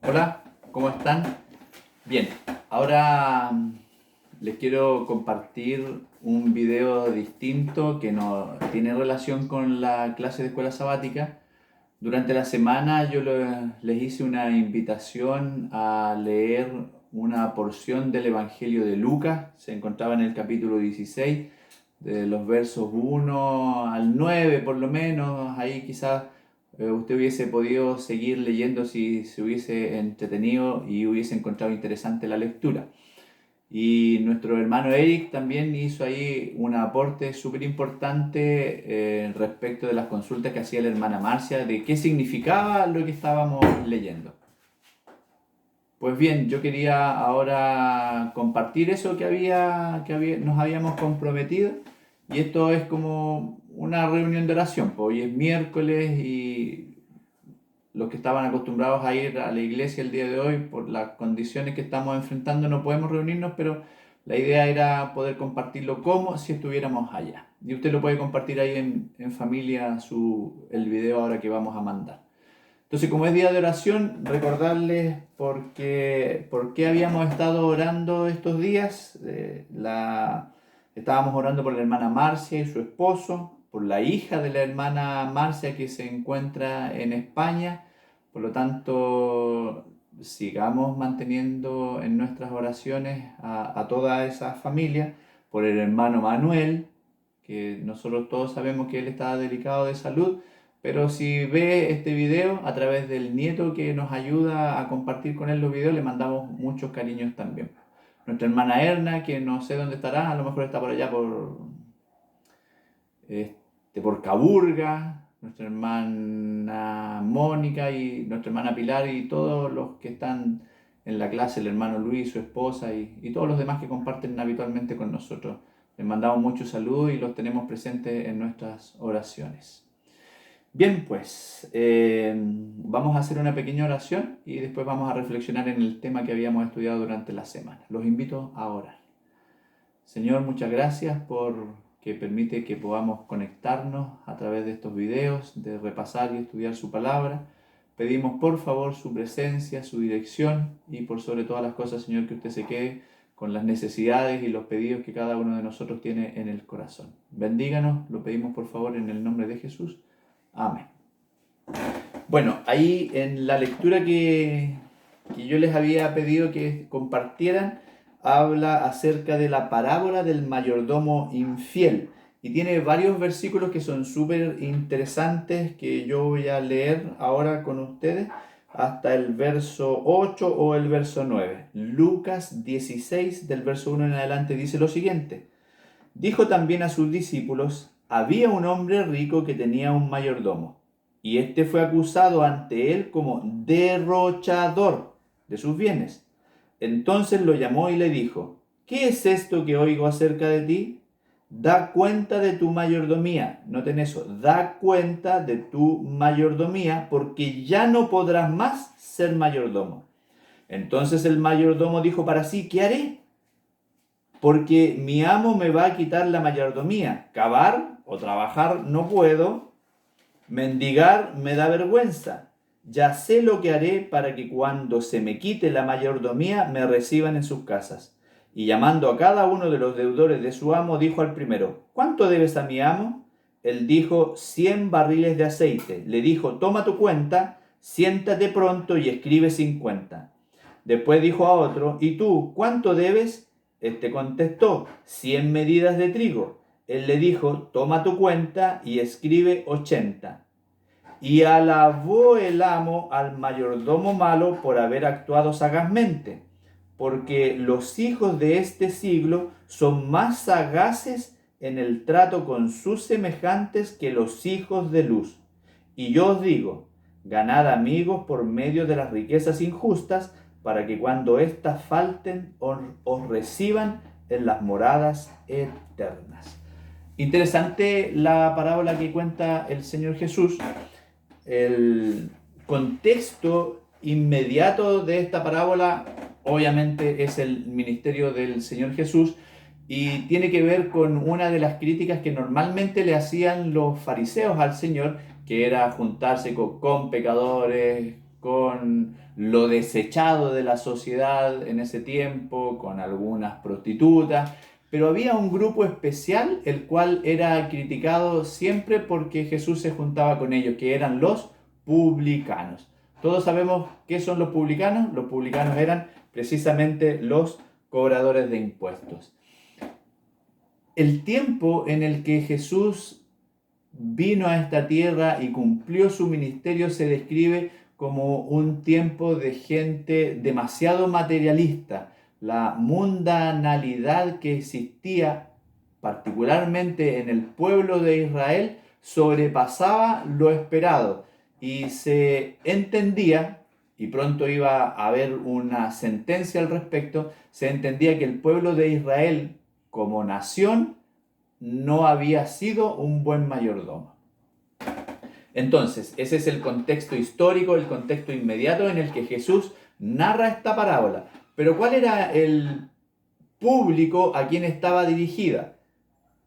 Hola, ¿cómo están? Bien, ahora les quiero compartir un video distinto que no tiene relación con la clase de escuela sabática. Durante la semana les hice una invitación a leer una porción del Evangelio de Lucas. Se encontraba en el capítulo 16, de los versos 1 al 9 por lo menos. Ahí quizás usted hubiese podido seguir leyendo si se hubiese entretenido y hubiese encontrado interesante la lectura. Y nuestro hermano Eric también hizo ahí un aporte súper importante respecto de las consultas que hacía la hermana Marcia, de qué significaba lo que estábamos leyendo. Pues bien, yo quería ahora compartir eso nos habíamos comprometido, y esto es como una reunión de oración. Pues hoy es miércoles y los que estaban acostumbrados a ir a la iglesia el día de hoy, por las condiciones que estamos enfrentando, no podemos reunirnos, pero la idea era poder compartirlo como si estuviéramos allá. Y usted lo puede compartir ahí en familia el video ahora que vamos a mandar. Entonces, como es día de oración, recordarles por qué habíamos estado orando estos días. Estábamos orando por la hermana Marcia y su esposo, por la hija de la hermana Marcia que se encuentra en España. Por lo tanto, sigamos manteniendo en nuestras oraciones a toda esa familia, por el hermano Manuel, que nosotros todos sabemos que él está delicado de salud, pero si ve este video a través del nieto que nos ayuda a compartir con él los videos, le mandamos muchos cariños también. Nuestra hermana Erna, que no sé dónde estará, a lo mejor está por allá por Caburga, nuestra hermana Mónica y nuestra hermana Pilar y todos los que están en la clase, el hermano Luis, su esposa y todos los demás que comparten habitualmente con nosotros. Les mandamos muchos saludos y los tenemos presentes en nuestras oraciones. Bien, pues vamos a hacer una pequeña oración y después vamos a reflexionar en el tema que habíamos estudiado durante la semana. Los invito a orar. Señor, muchas gracias por que permite que podamos conectarnos a través de estos videos, de repasar y estudiar su palabra. Pedimos por favor su presencia, su dirección y por sobre todas las cosas, Señor, que usted se quede con las necesidades y los pedidos que cada uno de nosotros tiene en el corazón. Bendíganos, lo pedimos por favor en el nombre de Jesús. Amén. Bueno, ahí en la lectura que yo les había pedido que compartieran, habla acerca de la parábola del mayordomo infiel. Y tiene varios versículos que son súper interesantes que yo voy a leer ahora con ustedes hasta el verso 8 o el verso 9. Lucas 16 del verso 1 en adelante dice lo siguiente. Dijo también a sus discípulos, había un hombre rico que tenía un mayordomo, y éste fue acusado ante él como derrochador de sus bienes. Entonces lo llamó y le dijo, ¿qué es esto que oigo acerca de ti? Da cuenta de tu mayordomía. Noten eso, da cuenta de tu mayordomía, porque ya no podrás más ser mayordomo. Entonces el mayordomo dijo para sí, ¿qué haré? Porque mi amo me va a quitar la mayordomía. Cavar o trabajar no puedo, mendigar me da vergüenza. Ya sé lo que haré para que cuando se me quite la mayordomía me reciban en sus casas. Y llamando a cada uno de los deudores de su amo, dijo al primero, ¿cuánto debes a mi amo? Él dijo, 100 barriles de aceite. Le dijo, toma tu cuenta, siéntate pronto y escribe 50. Después dijo a otro, ¿y tú cuánto debes? Este contestó, 100 medidas de trigo. Él le dijo, toma tu cuenta y escribe 80. Y alabó el amo al mayordomo malo por haber actuado sagazmente, porque los hijos de este siglo son más sagaces en el trato con sus semejantes que los hijos de luz. Y yo os digo, ganad amigos por medio de las riquezas injustas, para que cuando éstas falten os reciban en las moradas eternas. Interesante la parábola que cuenta el Señor Jesús. El contexto inmediato de esta parábola obviamente es el ministerio del Señor Jesús y tiene que ver con una de las críticas que normalmente le hacían los fariseos al Señor, que era juntarse con pecadores, con lo desechado de la sociedad en ese tiempo, con algunas prostitutas, pero había un grupo especial el cual era criticado siempre porque Jesús se juntaba con ellos, que eran los publicanos. Todos sabemos qué son los publicanos. Los publicanos eran precisamente los cobradores de impuestos. El tiempo en el que Jesús vino a esta tierra y cumplió su ministerio se describe como un tiempo de gente demasiado materialista. La mundanalidad que existía, particularmente en el pueblo de Israel, sobrepasaba lo esperado y se entendía, y pronto iba a haber una sentencia al respecto, se entendía que el pueblo de Israel como nación no había sido un buen mayordomo. Entonces, ese es el contexto histórico, el contexto inmediato en el que Jesús narra esta parábola. Pero ¿cuál era el público a quien estaba dirigida?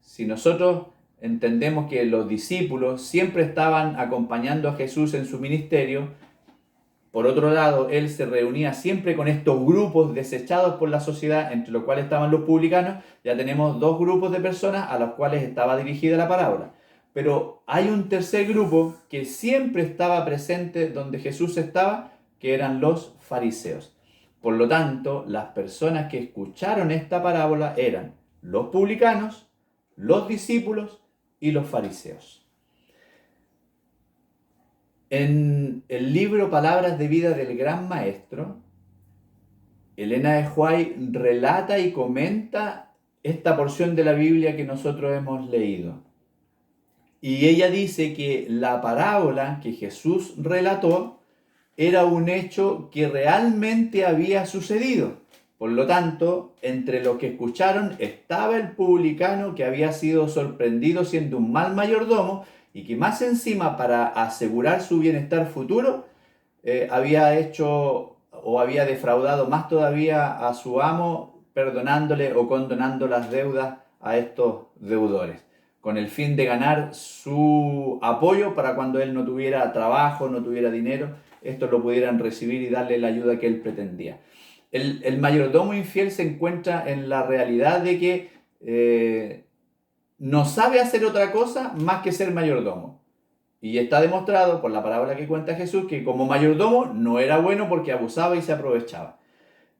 Si nosotros entendemos que los discípulos siempre estaban acompañando a Jesús en su ministerio, por otro lado, él se reunía siempre con estos grupos desechados por la sociedad, entre los cuales estaban los publicanos. Ya tenemos dos grupos de personas a los cuales estaba dirigida la parábola. Pero hay un tercer grupo que siempre estaba presente donde Jesús estaba, que eran los fariseos. Por lo tanto, las personas que escucharon esta parábola eran los publicanos, los discípulos y los fariseos. En el libro Palabras de Vida del Gran Maestro, Elena de White relata y comenta esta porción de la Biblia que nosotros hemos leído. Y ella dice que la parábola que Jesús relató era un hecho que realmente había sucedido. Por lo tanto, entre los que escucharon estaba el publicano que había sido sorprendido siendo un mal mayordomo y que más encima, para asegurar su bienestar futuro, había hecho o había defraudado más todavía a su amo, perdonándole o condonando las deudas a estos deudores, con el fin de ganar su apoyo para cuando él no tuviera trabajo, no tuviera dinero, estos lo pudieran recibir y darle la ayuda que él pretendía. El mayordomo infiel se encuentra en la realidad de que no sabe hacer otra cosa más que ser mayordomo. Y está demostrado por la parábola que cuenta Jesús que como mayordomo no era bueno porque abusaba y se aprovechaba.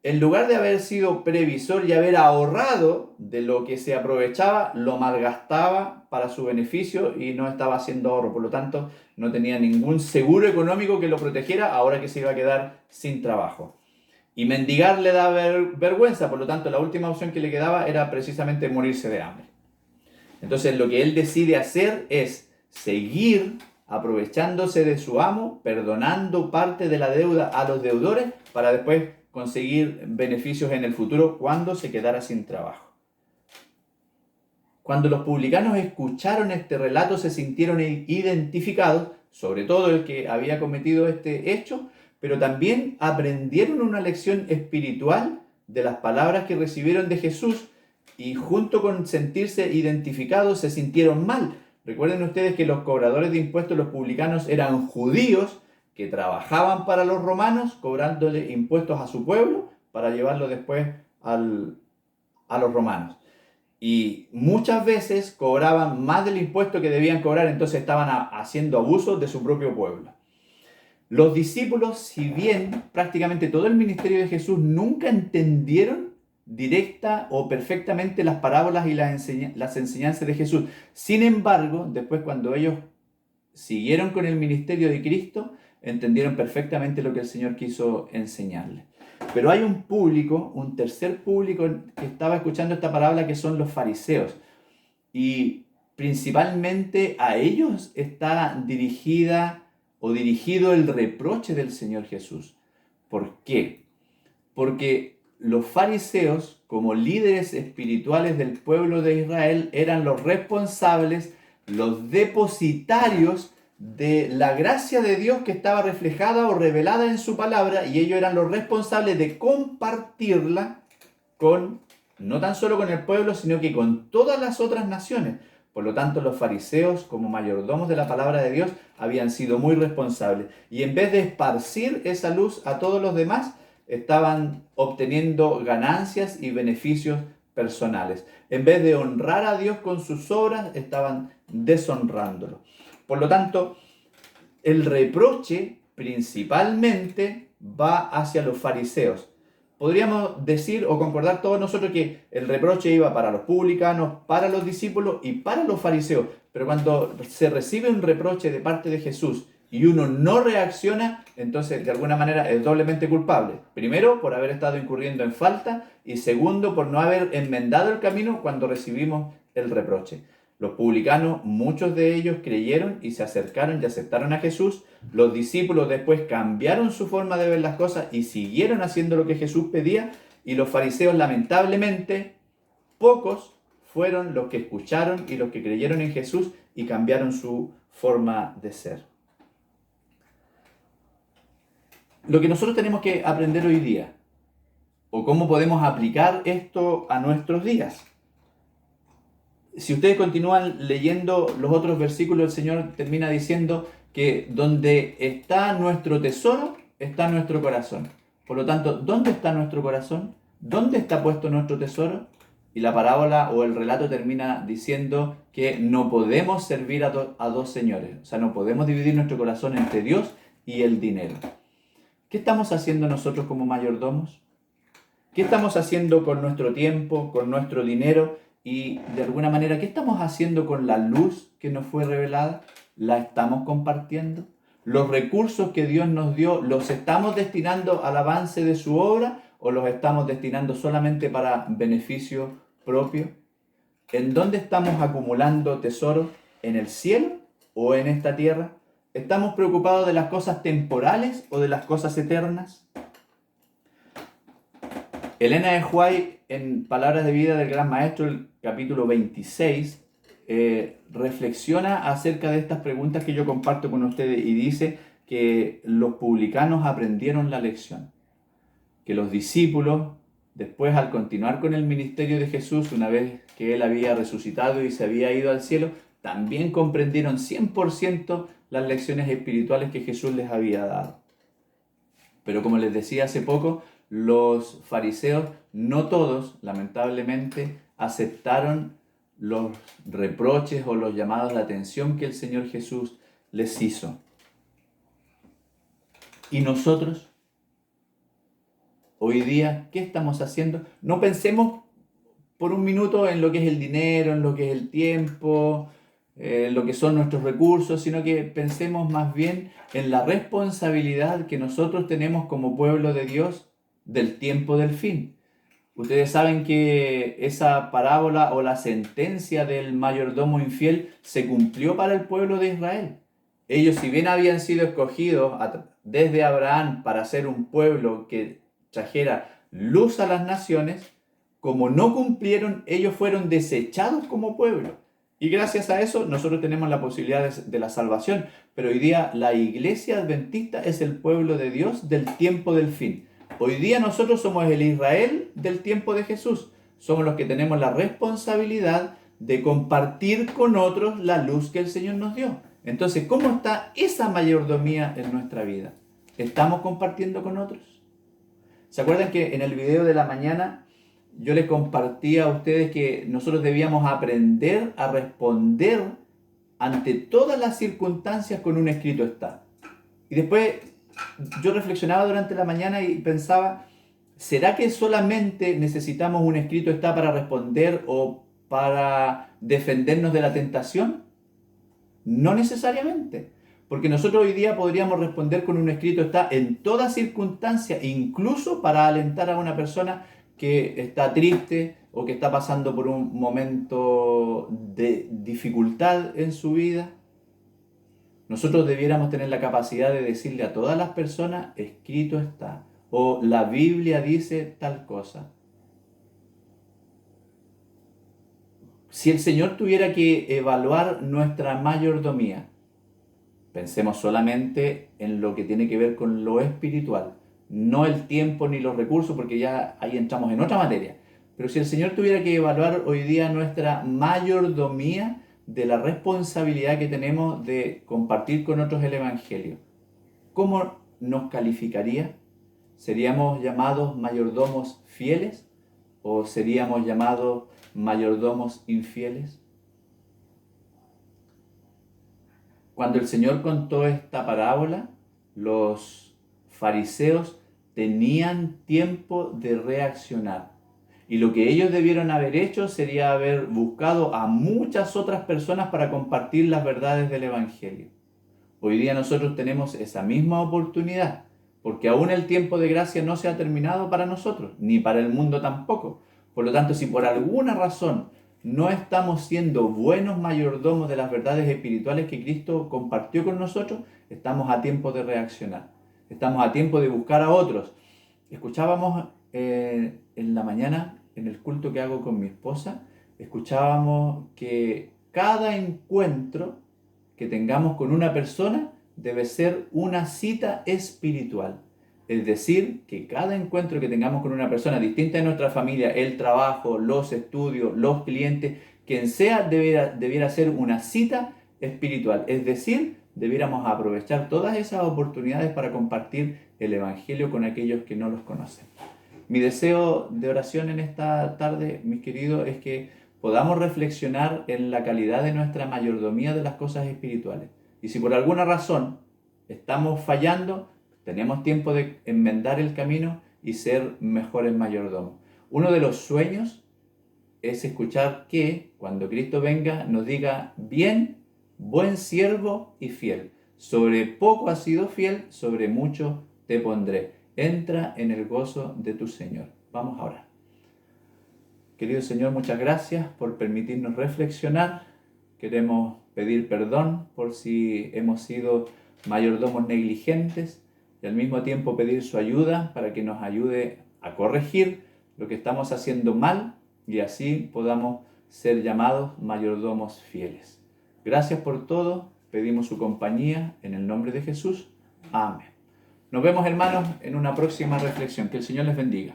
En lugar de haber sido previsor y haber ahorrado de lo que se aprovechaba, lo malgastaba para su beneficio y no estaba haciendo ahorro. Por lo tanto, no tenía ningún seguro económico que lo protegiera ahora que se iba a quedar sin trabajo. Y mendigar le da vergüenza, por lo tanto, la última opción que le quedaba era precisamente morirse de hambre. Entonces, lo que él decide hacer es seguir aprovechándose de su amo, perdonando parte de la deuda a los deudores para después conseguir beneficios en el futuro cuando se quedara sin trabajo. Cuando los publicanos escucharon este relato se sintieron identificados, sobre todo el que había cometido este hecho, pero también aprendieron una lección espiritual de las palabras que recibieron de Jesús y junto con sentirse identificados se sintieron mal. Recuerden ustedes que los cobradores de impuestos, los publicanos, eran judíos que trabajaban para los romanos, cobrándole impuestos a su pueblo para llevarlo después a los romanos. Y muchas veces cobraban más del impuesto que debían cobrar, entonces estaban haciendo abuso de su propio pueblo. Los discípulos, si bien prácticamente todo el ministerio de Jesús nunca entendieron directa o perfectamente las parábolas y las enseñanzas de Jesús. Sin embargo, después cuando ellos siguieron con el ministerio de Cristo, entendieron perfectamente lo que el Señor quiso enseñarles. Pero hay un público, un tercer público que estaba escuchando esta parábola, que son los fariseos. Y principalmente a ellos está dirigida o dirigido el reproche del Señor Jesús. ¿Por qué? Porque los fariseos, como líderes espirituales del pueblo de Israel, eran los responsables, los depositarios de la gracia de Dios que estaba reflejada o revelada en su palabra, y ellos eran los responsables de compartirla con, no tan solo con el pueblo, sino que con todas las otras naciones. Por lo tanto, los fariseos, como mayordomos de la palabra de Dios, habían sido muy responsables. Y en vez de esparcir esa luz a todos los demás, estaban obteniendo ganancias y beneficios personales. En vez de honrar a Dios con sus obras, estaban deshonrándolo. Por lo tanto, el reproche principalmente va hacia los fariseos. Podríamos decir o concordar todos nosotros que el reproche iba para los publicanos, para los discípulos y para los fariseos. Pero cuando se recibe un reproche de parte de Jesús y uno no reacciona, entonces de alguna manera es doblemente culpable. Primero, por haber estado incurriendo en falta, y segundo, por no haber enmendado el camino cuando recibimos el reproche. Los publicanos, muchos de ellos creyeron y se acercaron y aceptaron a Jesús. Los discípulos después cambiaron su forma de ver las cosas y siguieron haciendo lo que Jesús pedía. Y los fariseos, lamentablemente, pocos fueron los que escucharon y los que creyeron en Jesús y cambiaron su forma de ser. Lo que nosotros tenemos que aprender hoy día, o cómo podemos aplicar esto a nuestros días. Si ustedes continúan leyendo los otros versículos, el Señor termina diciendo que donde está nuestro tesoro, está nuestro corazón. Por lo tanto, ¿dónde está nuestro corazón? ¿Dónde está puesto nuestro tesoro? Y la parábola o el relato termina diciendo que no podemos servir a dos señores. O sea, no podemos dividir nuestro corazón entre Dios y el dinero. ¿Qué estamos haciendo nosotros como mayordomos? ¿Qué estamos haciendo con nuestro tiempo, con nuestro dinero? Y de alguna manera, ¿qué estamos haciendo con la luz que nos fue revelada? ¿La estamos compartiendo? ¿Los recursos que Dios nos dio los estamos destinando al avance de su obra o los estamos destinando solamente para beneficio propio? ¿En dónde estamos acumulando tesoros? ¿En el cielo o en esta tierra? ¿Estamos preocupados de las cosas temporales o de las cosas eternas? Elena de White, en Palabras de Vida del Gran Maestro, el capítulo 26, reflexiona acerca de estas preguntas que yo comparto con ustedes y dice que los publicanos aprendieron la lección, que los discípulos, después al continuar con el ministerio de Jesús, una vez que Él había resucitado y se había ido al cielo, también comprendieron 100% las lecciones espirituales que Jesús les había dado. Pero como les decía hace poco, los fariseos, no todos, lamentablemente, aceptaron los reproches o los llamados de atención que el Señor Jesús les hizo. ¿Y nosotros? Hoy día, ¿qué estamos haciendo? No pensemos por un minuto en lo que es el dinero, en lo que es el tiempo, lo que son nuestros recursos, sino que pensemos más bien en la responsabilidad que nosotros tenemos como pueblo de Dios del tiempo del fin. Ustedes saben que esa parábola o la sentencia del mayordomo infiel se cumplió para el pueblo de Israel. Ellos, si bien habían sido escogidos desde Abraham para ser un pueblo que trajera luz a las naciones, como no cumplieron, ellos fueron desechados como pueblo. Y gracias a eso nosotros tenemos la posibilidad de la salvación. Pero hoy día la iglesia adventista es el pueblo de Dios del tiempo del fin. Hoy día nosotros somos el Israel del tiempo de Jesús. Somos los que tenemos la responsabilidad de compartir con otros la luz que el Señor nos dio. Entonces, ¿cómo está esa mayordomía en nuestra vida? ¿Estamos compartiendo con otros? ¿Se acuerdan que en el video de la mañana yo les compartí a ustedes que nosotros debíamos aprender a responder ante todas las circunstancias con un escrito está? Y después yo reflexionaba durante la mañana y pensaba, ¿será que solamente necesitamos un escrito está para responder o para defendernos de la tentación? No necesariamente, porque nosotros hoy día podríamos responder con un escrito está en toda circunstancia, incluso para alentar a una persona que está triste o que está pasando por un momento de dificultad en su vida. Nosotros debiéramos tener la capacidad de decirle a todas las personas, escrito está, o la Biblia dice tal cosa. Si el Señor tuviera que evaluar nuestra mayordomía, pensemos solamente en lo que tiene que ver con lo espiritual, no el tiempo ni los recursos, porque ya ahí entramos en otra materia. Pero si el Señor tuviera que evaluar hoy día nuestra mayordomía, de la responsabilidad que tenemos de compartir con otros el Evangelio. ¿Cómo nos calificaría? ¿Seríamos llamados mayordomos fieles o seríamos llamados mayordomos infieles? Cuando el Señor contó esta parábola, los fariseos tenían tiempo de reaccionar. Y lo que ellos debieron haber hecho sería haber buscado a muchas otras personas para compartir las verdades del Evangelio. Hoy día nosotros tenemos esa misma oportunidad, porque aún el tiempo de gracia no se ha terminado para nosotros, ni para el mundo tampoco. Por lo tanto, si por alguna razón no estamos siendo buenos mayordomos de las verdades espirituales que Cristo compartió con nosotros, estamos a tiempo de reaccionar. Estamos a tiempo de buscar a otros. Escuchábamos en la mañana, en el culto que hago con mi esposa, escuchábamos que cada encuentro que tengamos con una persona debe ser una cita espiritual. Es decir, que cada encuentro que tengamos con una persona distinta de nuestra familia, el trabajo, los estudios, los clientes, quien sea, debiera ser una cita espiritual. Es decir, debiéramos aprovechar todas esas oportunidades para compartir el Evangelio con aquellos que no los conocen. Mi deseo de oración en esta tarde, mis queridos, es que podamos reflexionar en la calidad de nuestra mayordomía de las cosas espirituales. Y si por alguna razón estamos fallando, tenemos tiempo de enmendar el camino y ser mejores mayordomos. Uno de los sueños es escuchar que cuando Cristo venga nos diga: bien, buen siervo y fiel. Sobre poco has sido fiel, sobre mucho te pondré. Entra en el gozo de tu Señor. Vamos a orar. Querido Señor, muchas gracias por permitirnos reflexionar. Queremos pedir perdón por si hemos sido mayordomos negligentes y al mismo tiempo pedir su ayuda para que nos ayude a corregir lo que estamos haciendo mal y así podamos ser llamados mayordomos fieles. Gracias por todo. Pedimos su compañía en el nombre de Jesús. Amén. Nos vemos, hermanos, en una próxima reflexión. Que el Señor les bendiga.